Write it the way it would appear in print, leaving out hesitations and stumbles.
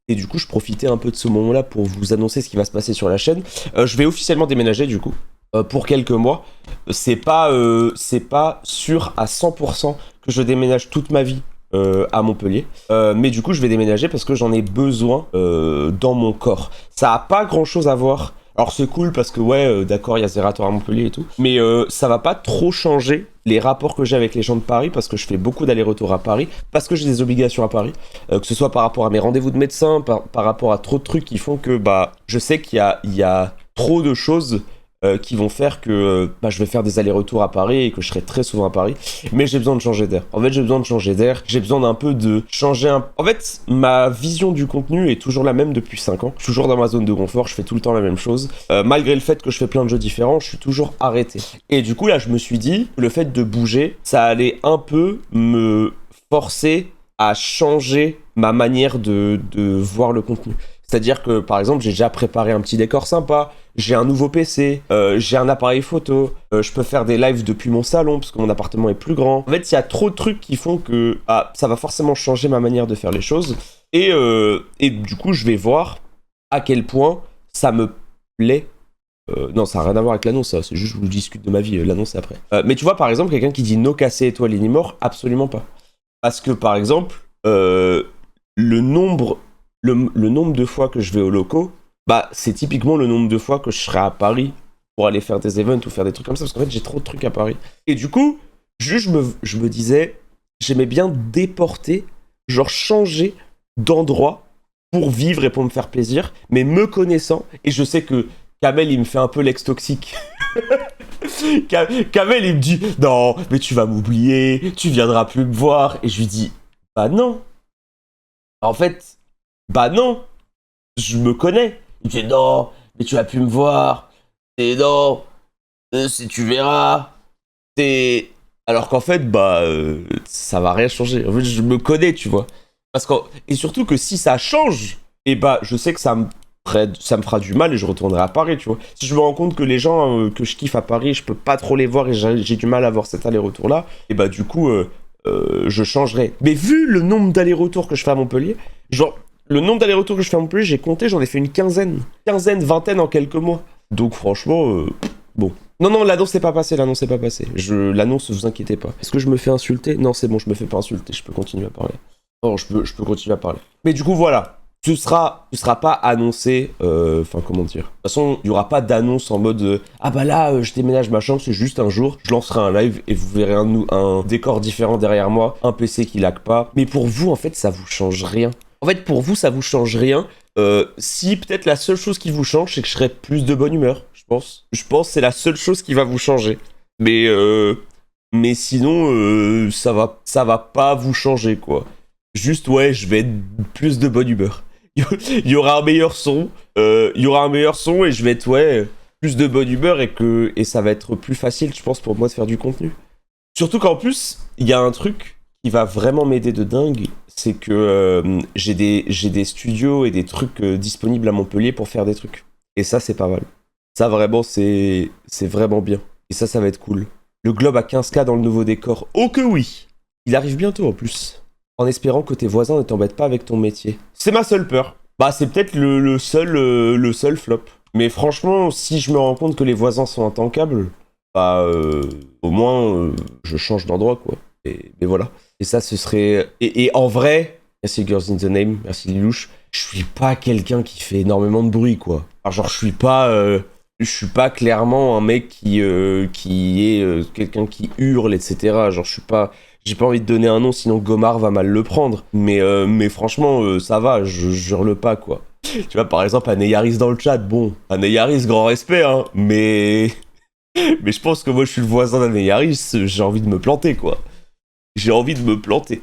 Et du coup, je profitais un peu de ce moment-là pour vous annoncer ce qui va se passer sur la chaîne. Je vais officiellement déménager du coup. Pour quelques mois. C'est pas sûr à 100% que je déménage toute ma vie à Montpellier. Mais du coup, je vais déménager parce que j'en ai besoin dans mon corps. Ça a pas grand-chose à voir. Alors c'est cool parce que ouais, d'accord, il y a Zerator à Montpellier et tout. Mais ça va pas trop changer les rapports que j'ai avec les gens de Paris parce que je fais beaucoup d'allers-retours à Paris, parce que j'ai des obligations à Paris, que ce soit par rapport à mes rendez-vous de médecin, par rapport à trop de trucs qui font que bah je sais qu'il y a trop de choses qui vont faire que bah, je vais faire des allers-retours à Paris et que je serai très souvent à Paris. Mais j'ai besoin de changer d'air. En fait, j'ai besoin de changer d'air. J'ai besoin d'un peu de changer un... En fait, ma vision du contenu est toujours la même depuis 5 ans. Je suis toujours dans ma zone de confort, je fais tout le temps la même chose. Malgré le fait que je fais plein de jeux différents, je suis toujours arrêté. Et du coup, là, je me suis dit, le fait de bouger, ça allait un peu me forcer à changer ma manière de voir le contenu. C'est-à-dire que, par exemple, j'ai déjà préparé un petit décor sympa, j'ai un nouveau PC, j'ai un appareil photo, je peux faire des lives depuis mon salon, parce que mon appartement est plus grand. En fait, il y a trop de trucs qui font que ça va forcément changer ma manière de faire les choses. Et du coup, je vais voir à quel point ça me plaît. Non, ça n'a rien à voir avec l'annonce, ça. C'est juste que je vous discute de ma vie, l'annonce c'est après. Mais tu vois, par exemple, quelqu'un qui dit no cassé étoile ni mort, absolument pas. Parce que, par exemple, le nombre de fois que je vais au locaux, bah c'est typiquement le nombre de fois que je serai à Paris pour aller faire des events ou faire des trucs comme ça, parce qu'en fait j'ai trop de trucs à Paris. Et du coup, juste je me disais, j'aimais bien déporter, genre changer d'endroit pour vivre et pour me faire plaisir, mais me connaissant, et je sais que Kamel il me fait un peu l'ex toxique. Kamel il me dit, non mais tu vas m'oublier, tu viendras plus me voir, et je lui dis, bah non. En fait, bah non, je me connais. Il me dit non, mais tu vas plus me voir. Et non, si tu verras. C'est... Alors qu'en fait, bah, ça va rien changer. En fait, je me connais, tu vois. Et surtout que si ça change, et bah, je sais que ça me fera du mal et je retournerai à Paris, tu vois. Si je me rends compte que les gens que je kiffe à Paris, je peux pas trop les voir et j'ai du mal à avoir cet aller-retour-là, et bah, du coup, je changerai. Mais vu le nombre d'allers-retours que je fais à Montpellier, genre, le nombre d'allers-retours que je fais à Montpellier, j'ai compté, j'en ai fait une quinzaine. Vingtaine en quelques mois. Donc franchement, bon. Non, l'annonce n'est pas passée, L'annonce, vous inquiétez pas. Est-ce que je me fais insulter? Non, c'est bon, je me fais pas insulter, je peux continuer à parler. Non, je peux continuer à parler. Mais du coup, voilà. Ce sera pas annoncé, enfin, comment dire. De toute façon, il y aura pas d'annonce en mode ah bah là, je déménage machin, c'est juste un jour, je lancerai un live et vous verrez un décor différent derrière moi, un PC qui lag pas. Mais pour vous, en fait, ça vous change rien. En fait, pour vous, ça vous change rien. Si peut-être la seule chose qui vous change, c'est que je serai plus de bonne humeur, je pense. Je pense que c'est la seule chose qui va vous changer. Mais sinon, ça va pas vous changer, quoi. Juste, ouais, je vais être plus de bonne humeur. Il y aura un meilleur son. Et je vais être, ouais, plus de bonne humeur et ça va être plus facile, je pense, pour moi de faire du contenu. Surtout qu'en plus, il y a un truc qui va vraiment m'aider de dingue, c'est que j'ai des studios et des trucs disponibles à Montpellier pour faire des trucs. Et ça, c'est pas mal. Ça, vraiment, c'est vraiment bien. Et ça va être cool. Le globe a 15K dans le nouveau décor. Oh que oui! Il arrive bientôt en plus. En espérant que tes voisins ne t'embêtent pas avec ton métier. C'est ma seule peur. Bah, c'est peut-être le seul flop. Mais franchement, si je me rends compte que les voisins sont intankables, bah, au moins, je change d'endroit, quoi. Et voilà. Et ça, ce serait... Et en vrai, merci Girls in the Name, merci Lilouche, je suis pas quelqu'un qui fait énormément de bruit, quoi. Alors, genre, je suis pas clairement un mec qui est quelqu'un qui hurle, etc. Genre, je suis pas... J'ai pas envie de donner un nom, sinon Gomard va mal le prendre. Mais franchement, ça va, je hurle pas, quoi. Tu vois, par exemple, Aneyaris dans le chat, bon, Aneyaris, grand respect, hein, mais je pense que moi, je suis le voisin d'Aneyaris, j'ai envie de me planter, quoi. J'ai envie de me planter.